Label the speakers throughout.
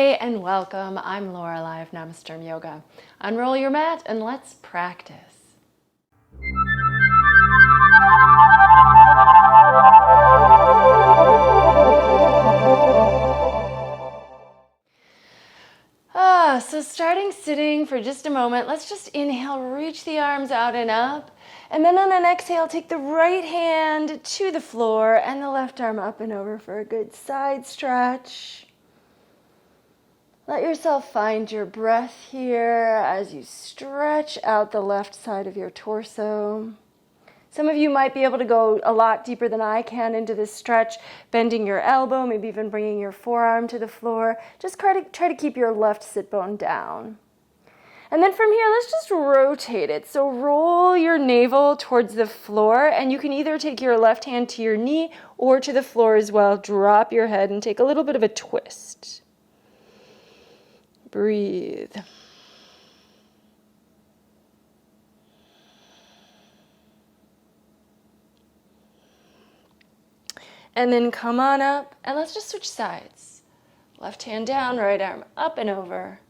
Speaker 1: Namaste and welcome. I'm Lorelei of Namasturm Yoga. Unroll your mat and let's practice. So starting sitting for just a moment, let's just inhale, reach the arms out and up. And then on an exhale, take the right hand to the floor and the left arm up and over for a good side stretch. Let yourself find your breath here as you stretch out the left side of your torso. Some of you might be able to go a lot deeper than I can into this stretch, bending your elbow, maybe even bringing your forearm to the floor. Just try to keep your left sit bone down. And then from here, let's just rotate it. So roll your navel towards the floor, and you can either take your left hand to your knee or to the floor as well. Drop your head and take a little bit of a twist. Breathe. And then come on up, and let's just switch sides. Left hand down, right arm up and over.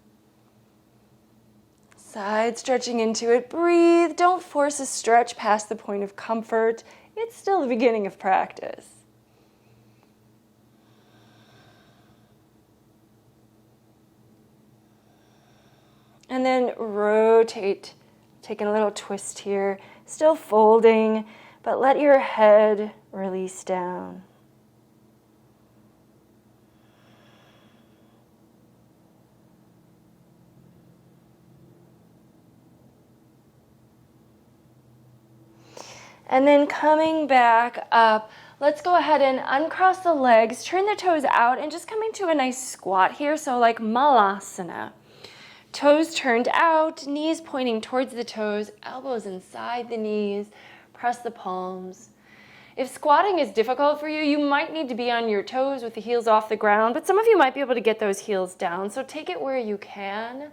Speaker 1: Side stretching into it. Breathe. Don't force a stretch past the point of comfort. It's still the beginning of practice. And then rotate, taking a little twist here. Still folding, but let your head release down. And then coming back up, let's go ahead and uncross the legs, turn the toes out, and just come into a nice squat here, so like Malasana. Toes turned out, knees pointing towards the toes, elbows inside the knees, press the palms. If squatting is difficult for you, you might need to be on your toes with the heels off the ground, but some of you might be able to get those heels down, so take it where you can.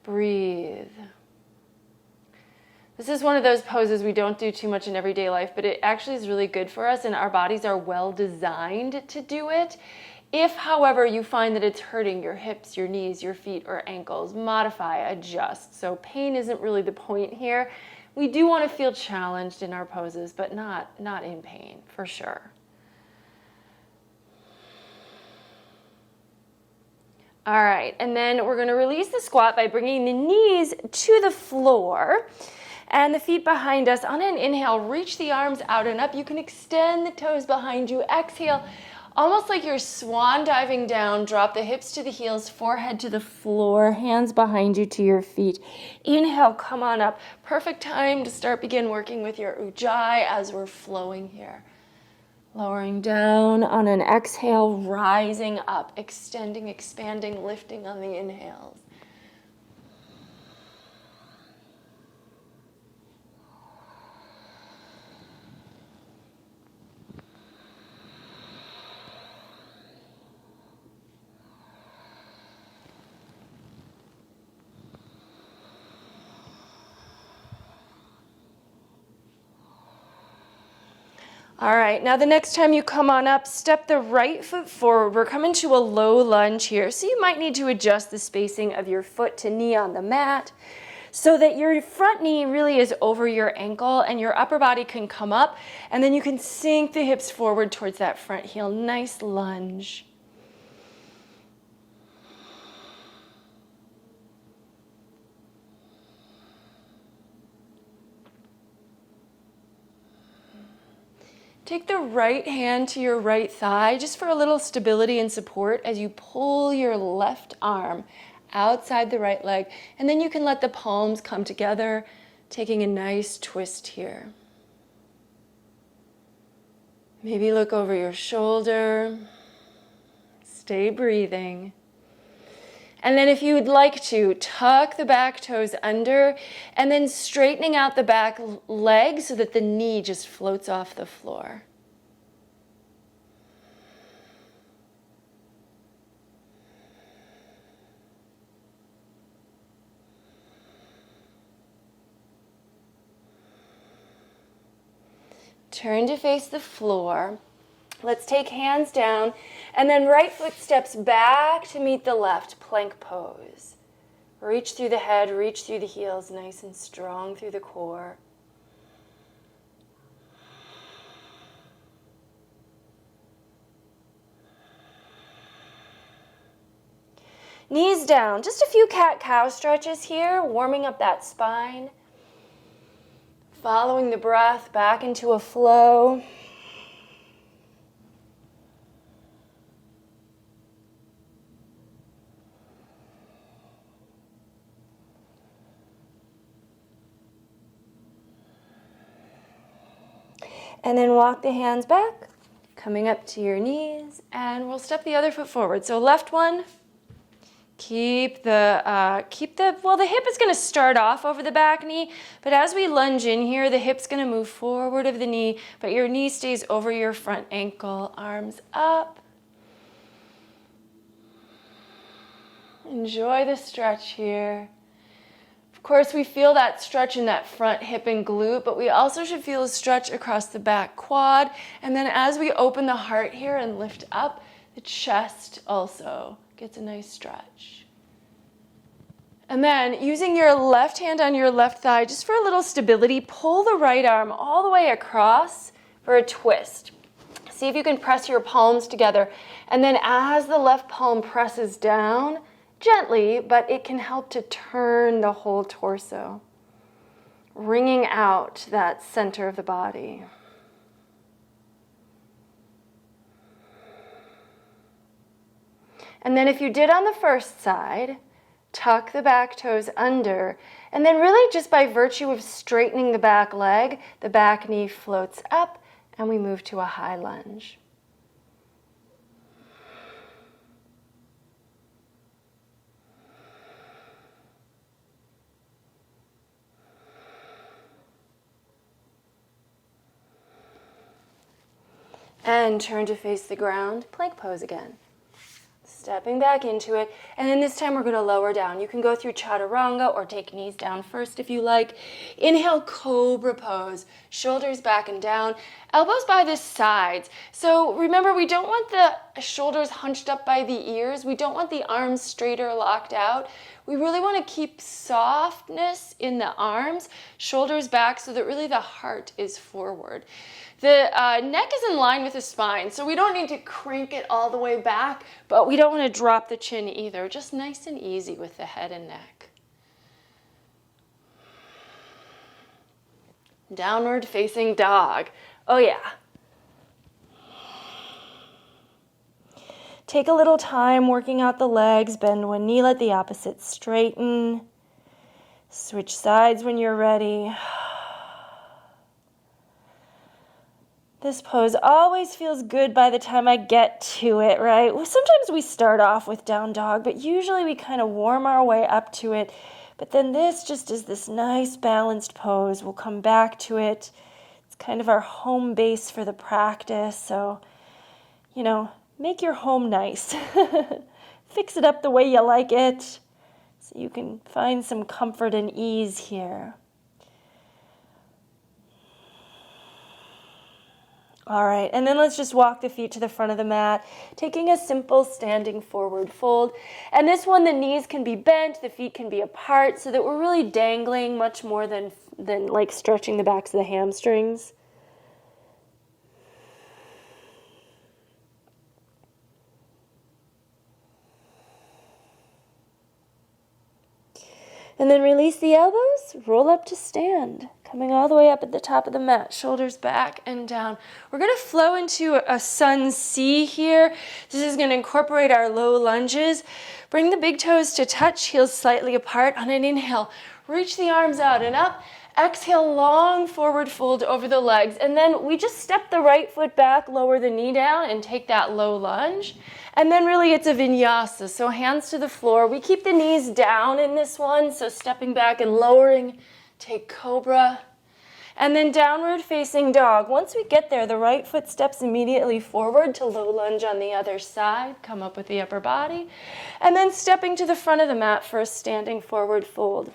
Speaker 1: Breathe. This is one of those poses we don't do too much in everyday life, but it actually is really good for us, and our bodies are well designed to do it. If, however, you find that it's hurting your hips, your knees, your feet, or ankles, modify, adjust. So pain isn't really the point here. We do want to feel challenged in our poses, but not in pain, for sure. All right, and then we're going to release the squat by bringing the knees to the floor and the feet behind us. On an inhale, reach the arms out and up. You can extend the toes behind you. Exhale, almost like you're swan diving down. Drop the hips to the heels, forehead to the floor, hands behind you to your feet. Inhale, come on up. Perfect time to begin working with your ujjayi as we're flowing here. Lowering down on an exhale, rising up, extending, expanding, lifting on the inhales. All right, now the next time you come on up, step the right foot forward. We're coming to a low lunge here, so you might need to adjust the spacing of your foot to knee on the mat so that your front knee really is over your ankle and your upper body can come up, and then you can sink the hips forward towards that front heel. Nice lunge. Take the right hand to your right thigh just for a little stability and support as you pull your left arm outside the right leg. And then you can let the palms come together, taking a nice twist here. Maybe look over your shoulder. Stay breathing. And then if you would like to, tuck the back toes under and then straightening out the back leg so that the knee just floats off the floor. Turn to face the floor. Let's take hands down And then right foot steps back to meet the left, plank pose. Reach through the head, reach through the heels, nice and strong through the core. Knees down, just a few cat-cow stretches here, warming up that spine. Following the breath back into a flow. And then walk the hands back, coming up to your knees, and we'll step the other foot forward. So left one, keep the hip is going to start off over the back knee, but as we lunge in here, the hip's going to move forward of the knee, but your knee stays over your front ankle, arms up. Enjoy the stretch here. Of course, we feel that stretch in that front hip and glute, but we also should feel a stretch across the back quad. And then as we open the heart here and lift up, the chest also gets a nice stretch. And then using your left hand on your left thigh, just for a little stability, pull the right arm all the way across for a twist. See if you can press your palms together. And then as the left palm presses down, gently, but it can help to turn the whole torso, wringing out that center of the body. And then if you did on the first side, tuck the back toes under, and then really just by virtue of straightening the back leg, the back knee floats up, and we move to a high lunge. And turn to face the ground, plank pose again. Stepping back into it, and then this time we're going to lower down. You can go through chaturanga or take knees down first if you like. Inhale, cobra pose, shoulders back and down, elbows by the sides. So remember, we don't want the shoulders hunched up by the ears. We don't want the arms straight or locked out. We really want to keep softness in the arms, shoulders back, so that really the heart is forward. The neck is in line with the spine, so we don't need to crank it all the way back, but we don't want to drop the chin either. Just nice and easy with the head and neck. Downward facing dog. Oh yeah. Take a little time working out the legs. Bend one knee, let the opposite straighten. Switch sides when you're ready. This pose always feels good by the time I get to it, right? Well, sometimes we start off with down dog, but usually we kind of warm our way up to it. But then this just is this nice balanced pose. We'll come back to it. It's kind of our home base for the practice. So, make your home nice. Fix it up the way you like it so you can find some comfort and ease here. All right, and then let's just walk the feet to the front of the mat, taking a simple standing forward fold. And this one, the knees can be bent, the feet can be apart, so that we're really dangling much more than like stretching the backs of the hamstrings. And then release the elbows, roll up to stand. Coming all the way up at the top of the mat, shoulders back and down. We're going to flow into a sun C here. This is going to incorporate our low lunges. Bring the big toes to touch, heels slightly apart. On an inhale, reach the arms out and up. Exhale, long forward fold over the legs. And then we just step the right foot back, lower the knee down, and take that low lunge. And then really it's a vinyasa, so hands to the floor. We keep the knees down in this one, so stepping back and lowering. Take cobra, and then downward facing dog. Once we get there, the right foot steps immediately forward to low lunge on the other side. Come up with the upper body, and then stepping to the front of the mat for a standing forward fold.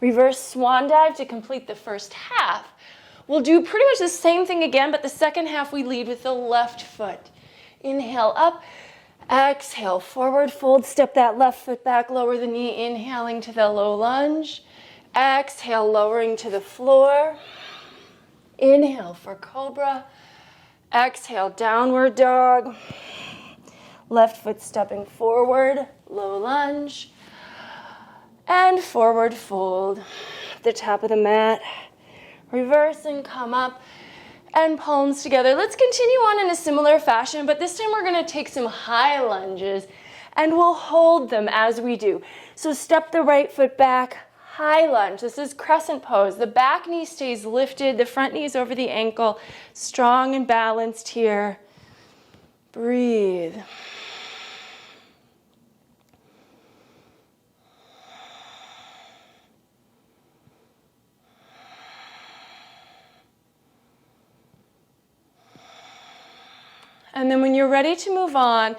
Speaker 1: Reverse swan dive to complete the first half. We'll do pretty much the same thing again, but the second half we lead with the left foot. Inhale up. Exhale, forward fold. Step that left foot back, lower the knee, inhaling to the low lunge. Exhale, lowering to the floor. Inhale for cobra. Exhale, downward dog. Left foot stepping forward, low lunge. And forward fold. The top of the mat. Reverse and come up. And palms together. Let's continue on in a similar fashion, but this time we're going to take some high lunges and we'll hold them as we do. So step the right foot back, high lunge. This is crescent pose. The back knee stays lifted, the front knee is over the ankle, strong and balanced here. Breathe. And then when you're ready to move on,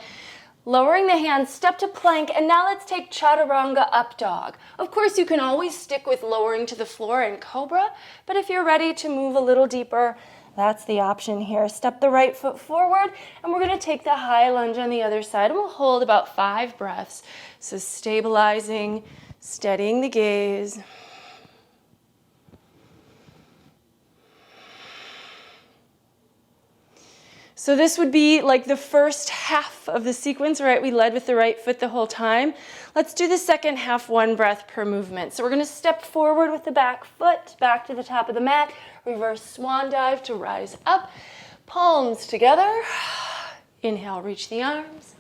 Speaker 1: lowering the hands, step to plank, and now let's take chaturanga up dog. Of course, you can always stick with lowering to the floor in cobra, but if you're ready to move a little deeper, that's the option here. Step the right foot forward, and we're going to take the high lunge on the other side, and we'll hold about 5 breaths. So stabilizing, steadying the gaze. So this would be like the first half of the sequence, right? We led with the right foot the whole time. Let's do the second half, 1 breath per movement. So we're going to step forward with the back foot, back to the top of the mat, reverse swan dive to rise up, palms together. Inhale, reach the arms.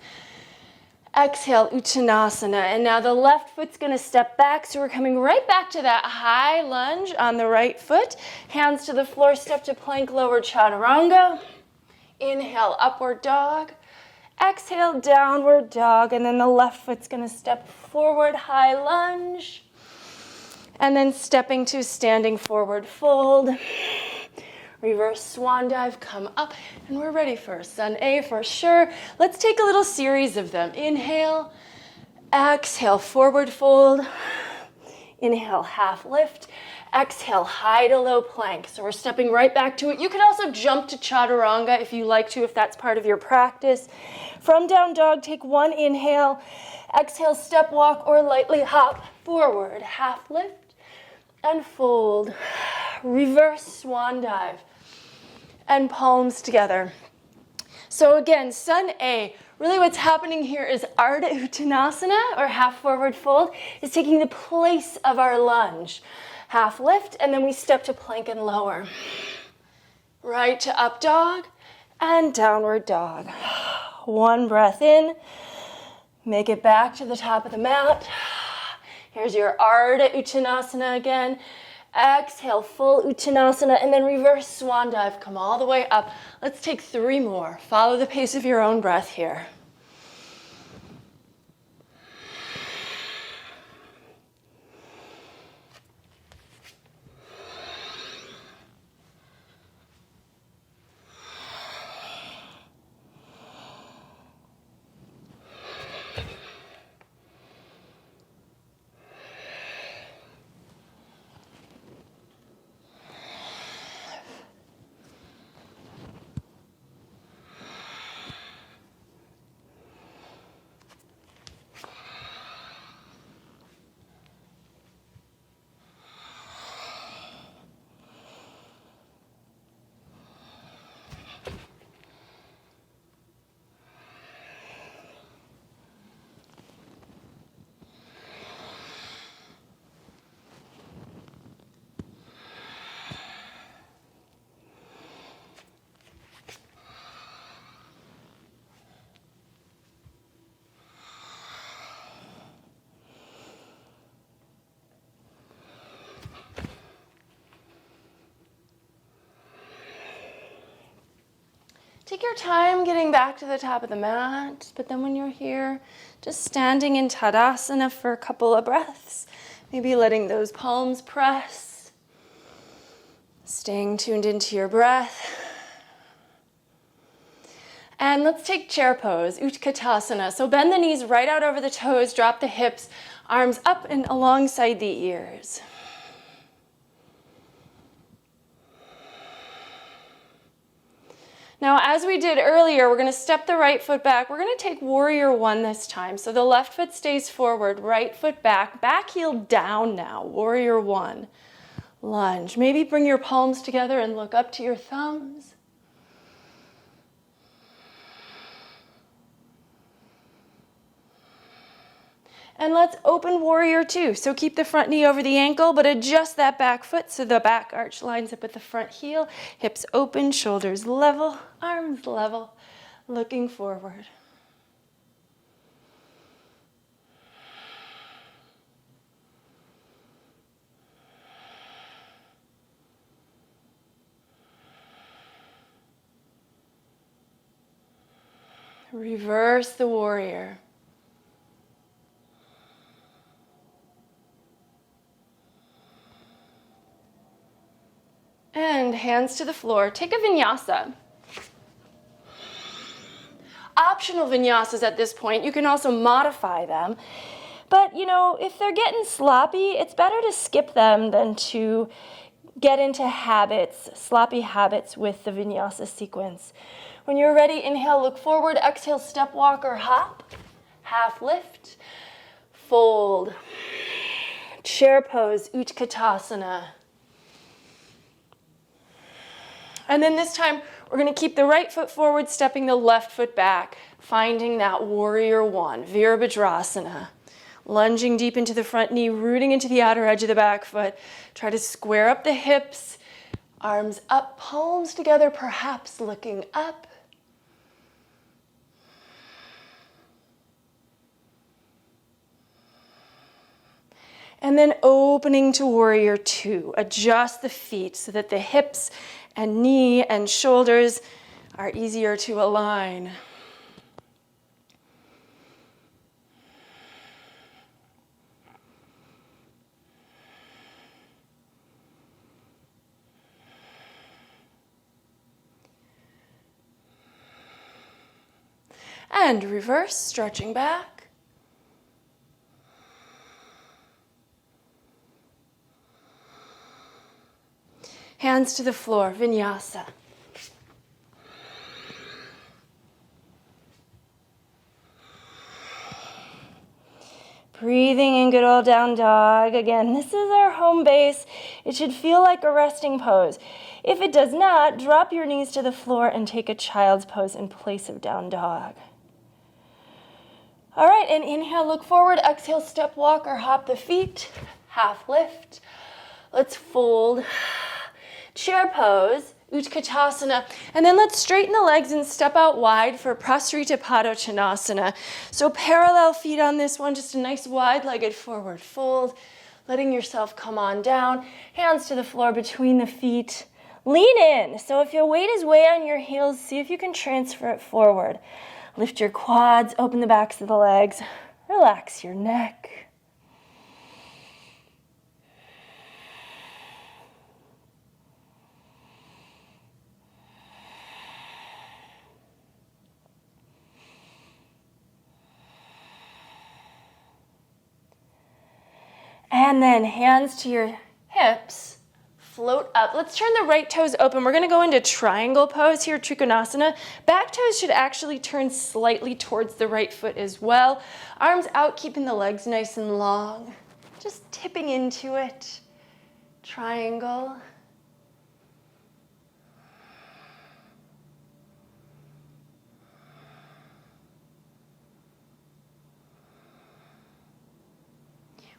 Speaker 1: Exhale, Uttanasana. And now the left foot's going to step back, so we're coming right back to that high lunge on the right foot. Hands to the floor, step to plank, lower chaturanga. Inhale, upward dog. Exhale, downward dog. And then the left foot's going to step forward, high lunge. And then stepping to standing forward fold. Reverse swan dive, come up. And we're ready for Sun A for sure. Let's take a little series of them. Inhale, exhale, forward fold. Inhale, half lift. Exhale, high to low plank. So we're stepping right back to it. You can also jump to chaturanga if you like to, if that's part of your practice. From down dog, take 1 inhale. Exhale, step walk or lightly hop forward. Half lift and fold. Reverse swan dive. And palms together. So again, Sun A, really what's happening here is Ardha Uttanasana, or half forward fold, is taking the place of our lunge. Half lift, and then we step to plank and lower. Right to up dog, and downward dog. 1 breath in. Make it back to the top of the mat. Here's your Ardha Uttanasana again. Exhale, full Uttanasana, and then reverse swan dive. Come all the way up. Let's take 3 more. Follow the pace of your own breath here. Take your time getting back to the top of the mat, but then when you're here, just standing in Tadasana for a couple of breaths, maybe letting those palms press, staying tuned into your breath. And let's take chair pose, Utkatasana. So bend the knees right out over the toes, drop the hips, arms up and alongside the ears. Now, as we did earlier, we're going to step the right foot back. We're going to take warrior one this time. So the left foot stays forward, right foot back, back heel down now, warrior one. Lunge. Maybe bring your palms together and look up to your thumbs. And let's open warrior two. So keep the front knee over the ankle, but adjust that back foot so the back arch lines up with the front heel. Hips open, shoulders level, arms level, looking forward. Reverse the warrior. And hands to the floor. Take a vinyasa. Optional vinyasas at this point. You can also modify them. But, you know, if they're getting sloppy, it's better to skip them than to get into habits, sloppy habits with the vinyasa sequence. When you're ready, inhale, look forward. Exhale, step, walk, or hop. Half lift. Fold. Chair pose, Utkatasana. And then this time, we're going to keep the right foot forward, stepping the left foot back, finding that warrior one, Virabhadrasana. Lunging deep into the front knee, rooting into the outer edge of the back foot. Try to square up the hips, arms up, palms together, perhaps looking up. And then opening to warrior two. Adjust the feet so that the hips and knee and shoulders are easier to align. And reverse, stretching back. Hands to the floor, vinyasa. Breathing in good old down dog. Again, this is our home base. It should feel like a resting pose. If it does not, drop your knees to the floor and take a child's pose in place of down dog. All right, and inhale, look forward. Exhale, step, walk, or hop the feet. Half lift. Let's fold. Chair pose, Utkatasana, and then let's straighten the legs and step out wide for Prasarita Padottanasana. So parallel feet on this one, just a nice wide-legged forward fold, letting yourself come on down, hands to the floor between the feet. Lean in, so if your weight is way on your heels, see if you can transfer it forward. Lift your quads, open the backs of the legs, relax your neck. And then hands to your hips, float up. Let's turn the right toes open. We're going to go into triangle pose here, Trikonasana. Back toes should actually turn slightly towards the right foot as well. Arms out, keeping the legs nice and long. Just tipping into it. Triangle.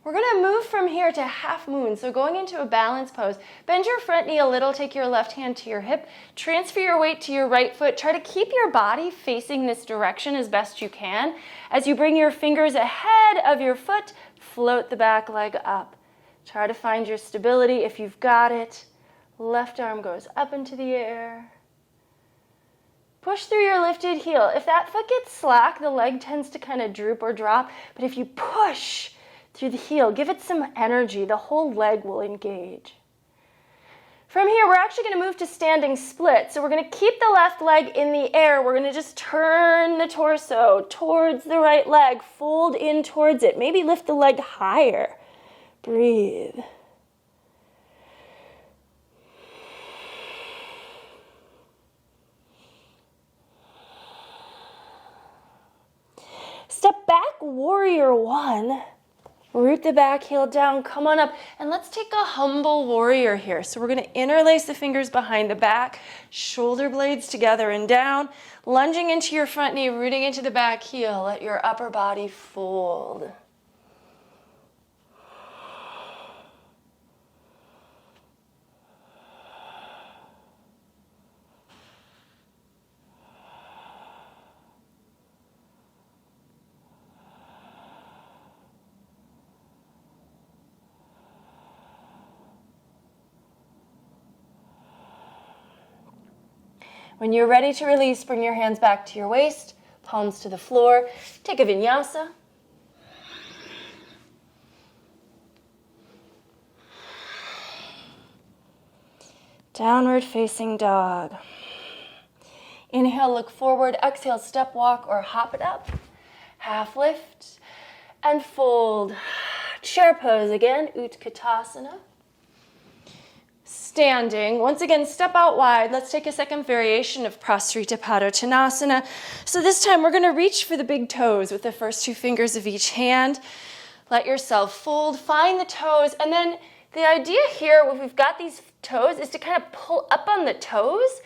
Speaker 1: We're going to move from here to half moon, so going into a balance pose. Bend your front knee a little, take your left hand to your hip, transfer your weight to your right foot. Try to keep your body facing this direction as best you can. As you bring your fingers ahead of your foot, float the back leg up. Try to find your stability if you've got it. Left arm goes up into the air. Push through your lifted heel. If that foot gets slack, the leg tends to kind of droop or drop, but if you push through the heel, give it some energy, the whole leg will engage. From here, we're actually going to move to standing split. So we're going to keep the left leg in the air. We're going to just turn the torso towards the right leg, fold in towards it. Maybe lift the leg higher. Breathe. Step back, warrior one. Root the back heel down, come on up, and let's take a humble warrior here. So we're gonna interlace the fingers behind the back, shoulder blades together and down, lunging into your front knee, rooting into the back heel. Let your upper body fold. When you're ready to release, bring your hands back to your waist, palms to the floor. Take a vinyasa. Downward facing dog. Inhale, look forward. Exhale, step walk or hop it up. Half lift and fold. Chair pose again, Utkatasana. Standing. Once again, step out wide. Let's take a second variation of Prasarita Padottanasana. So this time we're going to reach for the big toes with the first two fingers of each hand. Let yourself fold, find the toes, and then the idea here, when we've got these toes, is to kind of pull up on the toes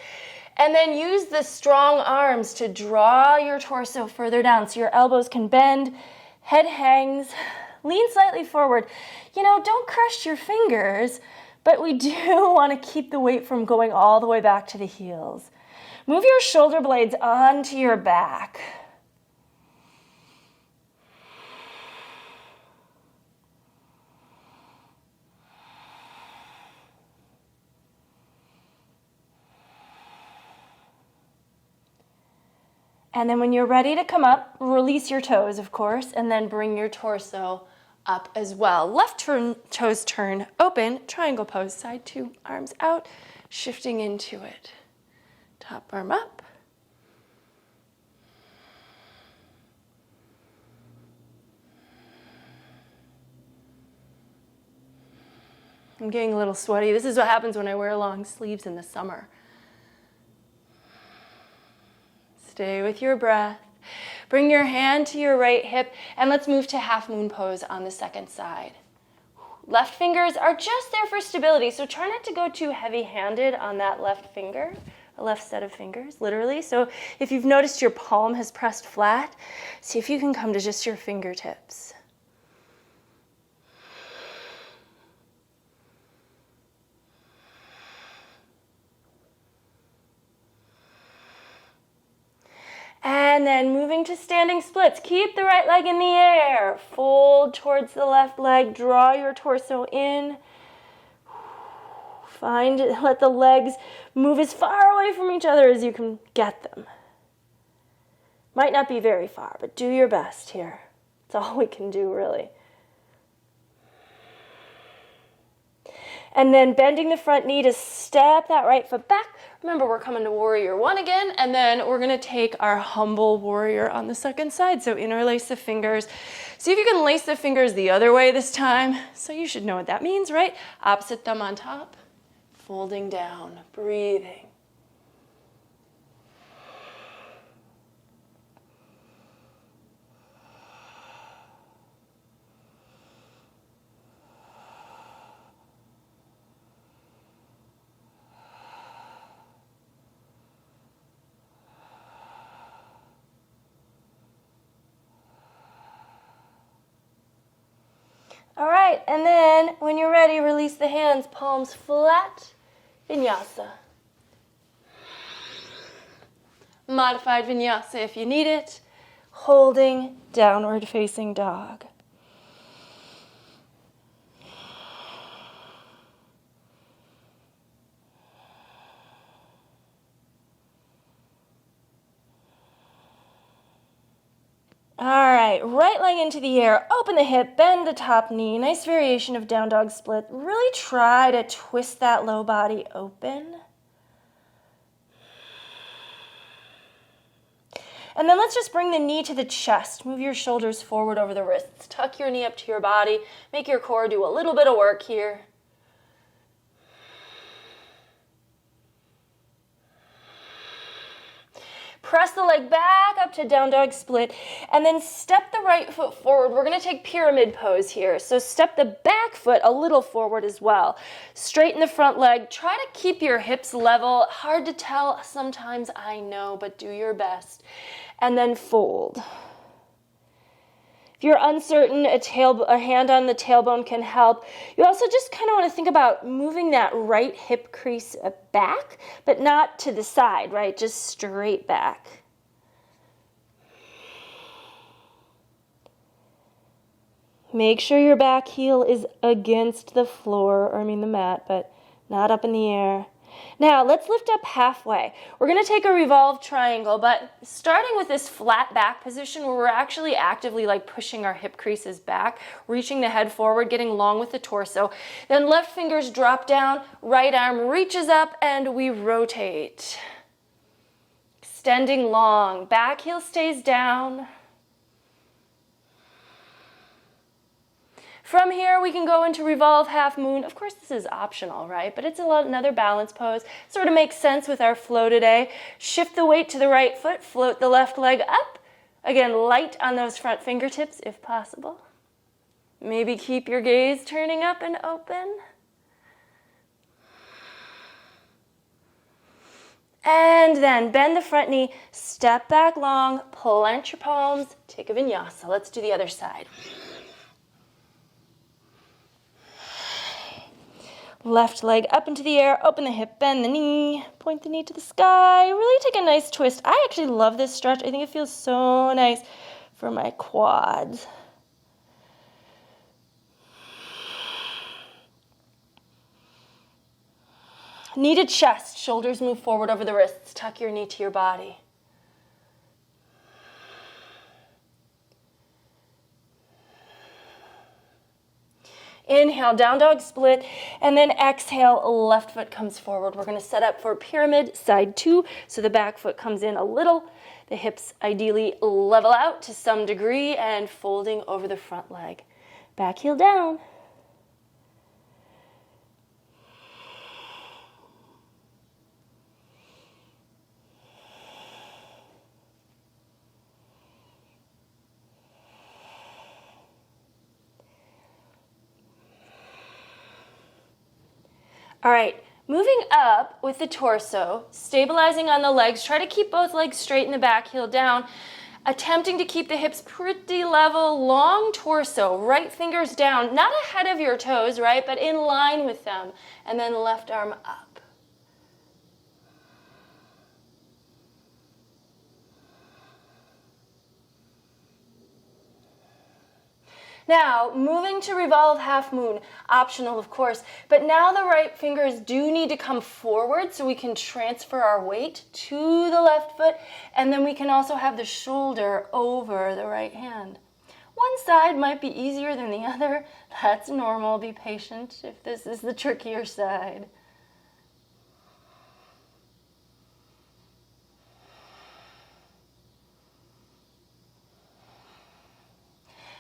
Speaker 1: and then use the strong arms to draw your torso further down so your elbows can bend, head hangs, lean slightly forward. You know, don't crush your fingers, but we do want to keep the weight from going all the way back to the heels. Move your shoulder blades onto your back. And then when you're ready to come up, release your toes, of course, and then bring your torso up as well. Left toes turn open, triangle pose, side two, arms out, shifting into it. Top arm up. I'm getting a little sweaty. This is what happens when I wear long sleeves in the summer. Stay with your breath. Bring your hand to your right hip, and let's move to half moon pose on the second side. Left fingers are just there for stability, so try not to go too heavy-handed on that left finger, a left set of fingers, literally. So if you've noticed your palm has pressed flat, see if you can come to just your fingertips. And then moving to standing splits. Keep the right leg in the air. Fold towards the left leg. Draw your torso in. Let the legs move as far away from each other as you can get them. Might not be very far, but do your best here. It's all we can do, really. And then bending the front knee to step that right foot back. Remember, we're coming to warrior one again, and then we're gonna take our humble warrior on the second side. So interlace the fingers. See if you can lace the fingers the other way this time. So you should know what that means, right? Opposite thumb on top, folding down, breathing. All right, and then when you're ready, release the hands, palms flat, vinyasa. Modified vinyasa if you need it, holding downward facing dog. All right, right leg into the air, open the hip, bend the top knee. Nice variation of down dog split. Really try to twist that low body open. And then let's just bring the knee to the chest. Move your shoulders forward over the wrists. Tuck your knee up to your body. Make your core do a little bit of work here. Press the leg back up to down dog split, and then step the right foot forward. We're going to take pyramid pose here. So step the back foot a little forward as well. Straighten the front leg. Try to keep your hips level. Hard to tell sometimes, I know, but do your best. And then fold. If you're uncertain, a hand on the tailbone can help. You also just kind of want to think about moving that right hip crease back, but not to the side, right? Just straight back. Make sure your back heel is against the floor, or the mat, but not up in the air. Now, let's lift up halfway. We're going to take a revolved triangle, but starting with this flat back position where we're actually actively like pushing our hip creases back, reaching the head forward, getting long with the torso. Then left fingers drop down, right arm reaches up, and we rotate. Extending long, back heel stays down. From here, we can go into revolve half moon. Of course, this is optional, right? But it's another balance pose. Sort of makes sense with our flow today. Shift the weight to the right foot, float the left leg up. Again, light on those front fingertips if possible. Maybe keep your gaze turning up and open. And then bend the front knee, step back long, plant your palms, take a vinyasa. Let's do the other side. Left leg up into the air, open the hip, bend the knee, point the knee to the sky. Really take a nice twist. I actually love this stretch. I think it feels so nice for my quads. Knee to chest, shoulders move forward over the wrists. Tuck your knee to your body. Inhale, down dog split, and then exhale, left foot comes forward. We're going to set up for pyramid, side 2, so the back foot comes in a little. The hips ideally level out to some degree and folding over the front leg. Back heel down. All right, moving up with the torso, stabilizing on the legs. Try to keep both legs straight and the back heel down. Attempting to keep the hips pretty level, long torso, right fingers down, not ahead of your toes, right, but in line with them. And then left arm up. Now, moving to revolve half moon, optional of course, but now the right fingers do need to come forward so we can transfer our weight to the left foot, and then we can also have the shoulder over the right hand. One side might be easier than the other. That's normal. Be patient if this is the trickier side.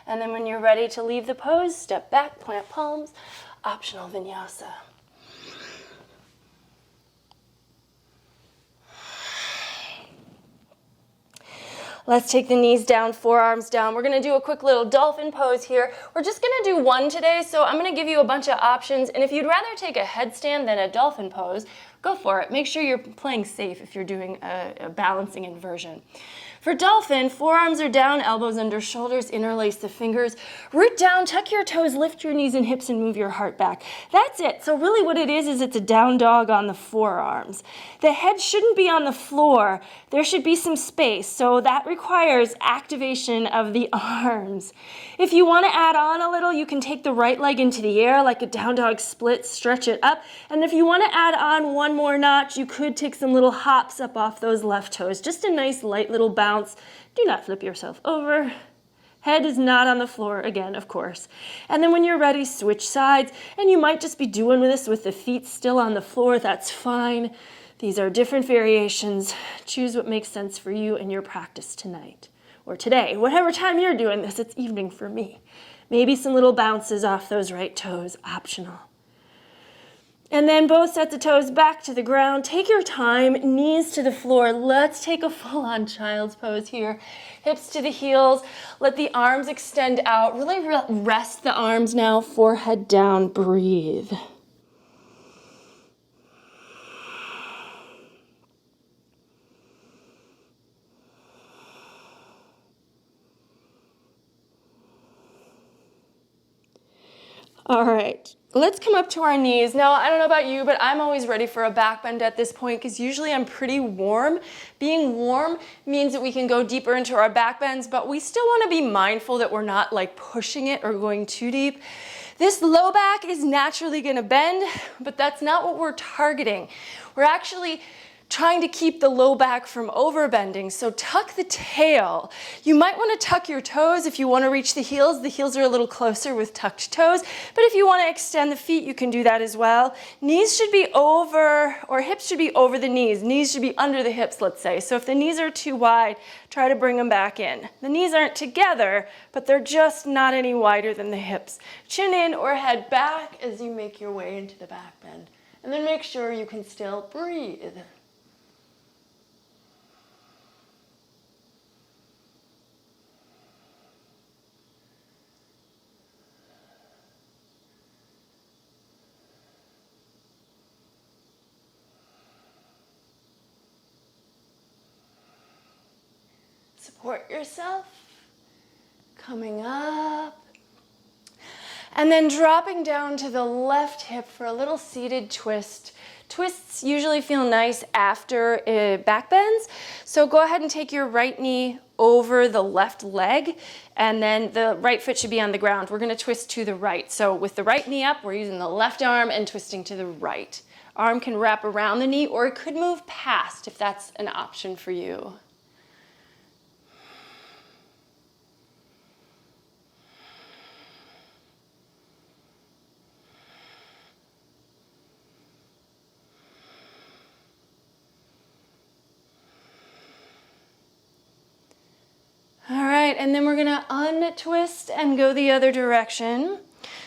Speaker 1: And then when you're ready to leave the pose, step back, plant palms, optional vinyasa. Let's take the knees down, forearms down. We're going to do a quick little dolphin pose here. We're just going to do one today, so I'm going to give you a bunch of options. And if you'd rather take a headstand than a dolphin pose, go for it. Make sure you're playing safe if you're doing a balancing inversion. For dolphin, forearms are down, elbows under shoulders, interlace the fingers, root down, tuck your toes, lift your knees and hips, and move your heart back. That's it. So really what it is it's a down dog on the forearms. The head shouldn't be on the floor. There should be some space, so that requires activation of the arms. If you want to add on a little, you can take the right leg into the air like a down dog split, stretch it up, and if you want to add on one more notch, you could take some little hops up off those left toes. Just a nice light little bounce. Do not flip yourself over. Head is not on the floor again, of course. And then when you're ready, switch sides. And you might just be doing this with the feet still on the floor. That's fine. These are different variations. Choose what makes sense for you in your practice tonight or today. Whatever time you're doing this, it's evening for me. Maybe some little bounces off those right toes, optional. And then both sets of toes back to the ground. Take your time, knees to the floor. Let's take a full-on child's pose here. Hips to the heels. Let the arms extend out. Really rest the arms now, forehead down. Breathe. All right, let's come up to our knees. Now, I don't know about you, but I'm always ready for a back bend at this point because usually I'm pretty warm. Being warm means that we can go deeper into our back bends, but we still want to be mindful that we're not like pushing it or going too deep. This low back is naturally going to bend, but that's not what we're targeting. We're actually trying to keep the low back from overbending. So tuck the tail. You might want to tuck your toes if you want to reach the heels. The heels are a little closer with tucked toes, but if you want to extend the feet, you can do that as well. Knees should be over, or hips should be over the knees. Knees should be under the hips, let's say. So if the knees are too wide, try to bring them back in. The knees aren't together, but they're just not any wider than the hips. Chin in or head back as you make your way into the back bend. And then make sure you can still breathe. Support yourself, coming up, and then dropping down to the left hip for a little seated twist. Twists usually feel nice after back bends, so go ahead and take your right knee over the left leg, and then the right foot should be on the ground. We're going to twist to the right. So with the right knee up, we're using the left arm and twisting to the right. Arm can wrap around the knee, or it could move past if that's an option for you. All right, and then we're gonna untwist and go the other direction.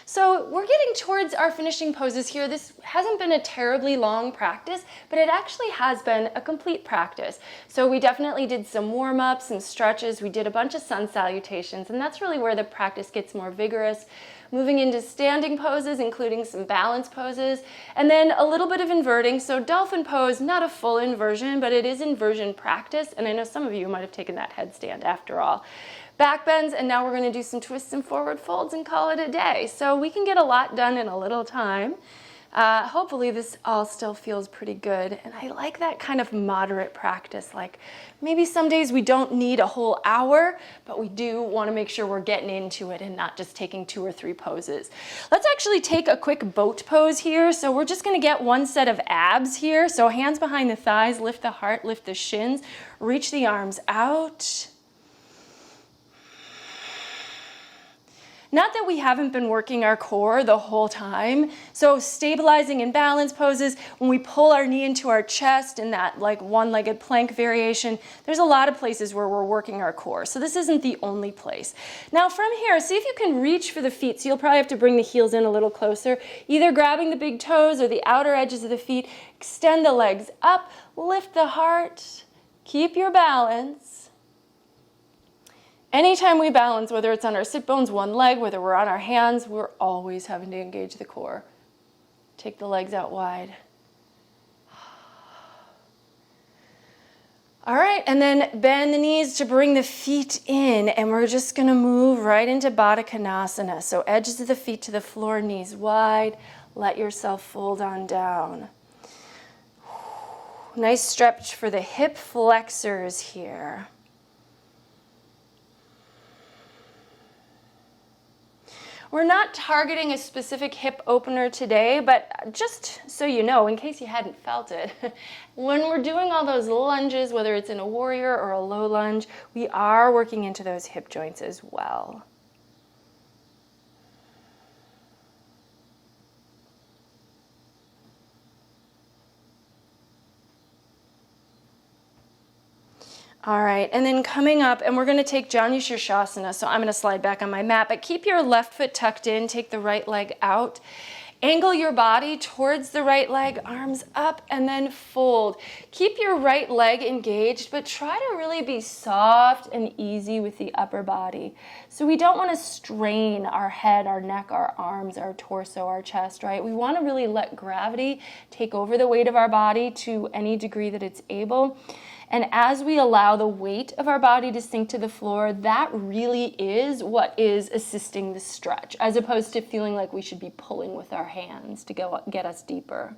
Speaker 1: So we're getting towards our finishing poses here. This hasn't been a terribly long practice, but it actually has been a complete practice. So we definitely did some warm-ups and stretches. We did a bunch of sun salutations, and that's really where the practice gets more vigorous. Moving into standing poses, including some balance poses, and then a little bit of inverting. So dolphin pose, not a full inversion, but it is inversion practice, and I know some of you might have taken that headstand after all. Back bends, and now we're going to do some twists and forward folds and call it a day. So we can get a lot done in a little time. Hopefully this all still feels pretty good, and I like that kind of moderate practice. Like maybe some days we don't need a whole hour, but we do want to make sure we're getting into it and not just taking 2 or 3 poses. Let's actually take a quick boat pose here. So we're just going to get one set of abs here. So hands behind the thighs, lift the heart, lift the shins, reach the arms out. Not that we haven't been working our core the whole time. So stabilizing in balance poses, when we pull our knee into our chest in that like one-legged plank variation, there's a lot of places where we're working our core. So this isn't the only place. Now from here, see if you can reach for the feet. So you'll probably have to bring the heels in a little closer, either grabbing the big toes or the outer edges of the feet. Extend the legs up, lift the heart, keep your balance. Anytime we balance, whether it's on our sit bones, one leg, whether we're on our hands, we're always having to engage the core. Take the legs out wide. All right, and then bend the knees to bring the feet in, and we're just gonna move right into Baddha Konasana. So edges of the feet to the floor, knees wide. Let yourself fold on down. Nice stretch for the hip flexors here. We're not targeting a specific hip opener today, but just so you know, in case you hadn't felt it, when we're doing all those lunges, whether it's in a warrior or a low lunge, we are working into those hip joints as well. All right, and then coming up, and we're going to take Janu Shirshasana, so I'm going to slide back on my mat, but keep your left foot tucked in, take the right leg out, Angle your body towards the right leg, arms up, and then fold. Keep your right leg engaged, but try to really be soft and easy with the upper body. So we don't want to strain our head, our neck, our arms, our torso, our chest, right? We want to really let gravity take over the weight of our body to any degree that it's able. And as we allow the weight of our body to sink to the floor, that really is what is assisting the stretch, as opposed to feeling like we should be pulling with our hands to get us deeper.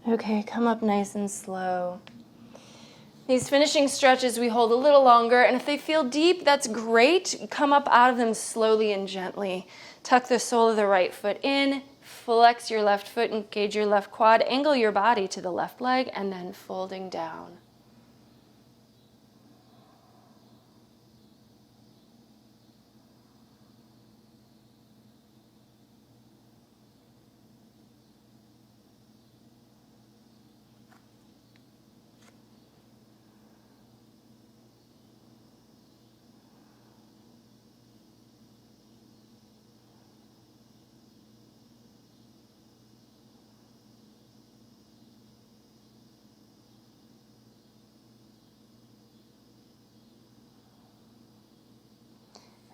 Speaker 1: Okay, come up nice and slow. These finishing stretches we hold a little longer, and if they feel deep, that's great. Come up out of them slowly and gently. Tuck the sole of the right foot in, flex your left foot, engage your left quad, angle your body to the left leg, and then folding down.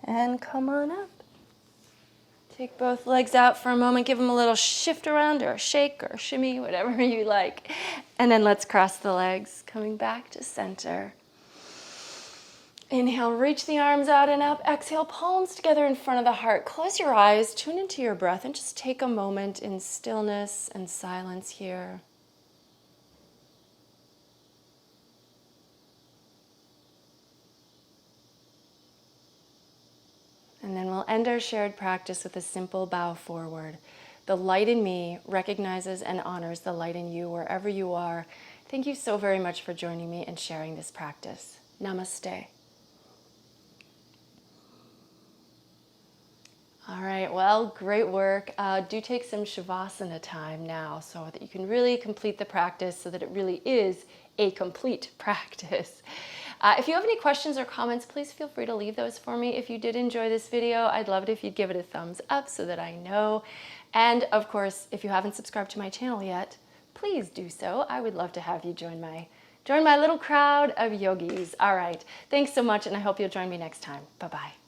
Speaker 1: And come on up. Take both legs out for a moment. Give them a little shift around or a shake or a shimmy, whatever you like. And then let's cross the legs, coming back to center. Inhale, reach the arms out and up. Exhale, palms together in front of the heart. Close your eyes, tune into your breath, and just take a moment in stillness and silence here. And then we'll end our shared practice with a simple bow forward. The light in me recognizes and honors the light in you wherever you are. Thank you so very much for joining me and sharing this practice. Namaste. All right, well, great work. Do take some Shavasana time now so that you can really complete the practice so that it really is a complete practice. If you have any questions or comments, please feel free to leave those for me. If you did enjoy this video, I'd love it if you'd give it a thumbs up so that I know. And of course, if you haven't subscribed to my channel yet, please do so. I would love to have you join my little crowd of yogis. All right, thanks so much, and I hope you'll join me next time. Bye-bye.